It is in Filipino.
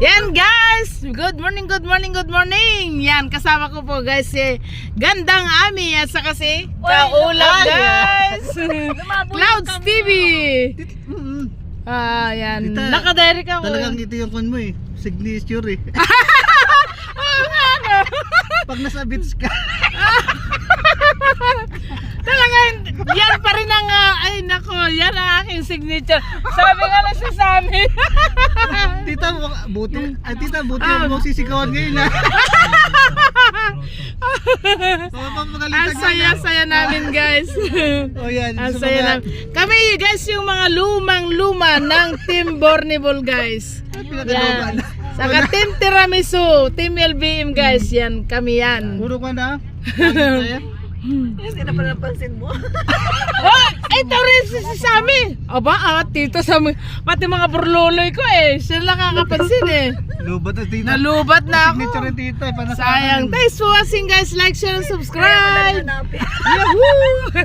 Yan guys, good morning, good morning, good morning. Yan, kasama ko po guys si Gandang Ami at saka si Kaulap guys. Clouds TV. Yan, Tita, nakadirect ako. Talagang ito yung kun mo eh. Signature eh. Pag nasa beach ka. Talaga, yan pa rin ang, ay nako, yan ang aking signature. Sabi nga na si Sammy. Tita, buti. Tita, buti mo sisigawan ngayon ha. Ang saya-saya namin guys. Oh yan. Ang saya namin. Kami guys yung mga lumang-luma ng Team Bornibol guys. Yan. Saka Team Tiramisu, Team LBM guys, yan, kami yan. Puro ka na. Hindi na pala napansin mo. Oh, ito rin si Sammy. Aba, tito Sammy. Pati mga burloloy ko eh. Siya lang nakakapansin eh. Lubat na tita. Nalubat na ako. Signature ni tita. Sayang. Thanks for watching guys. Like, share, and subscribe. Hanapin. Yahoo!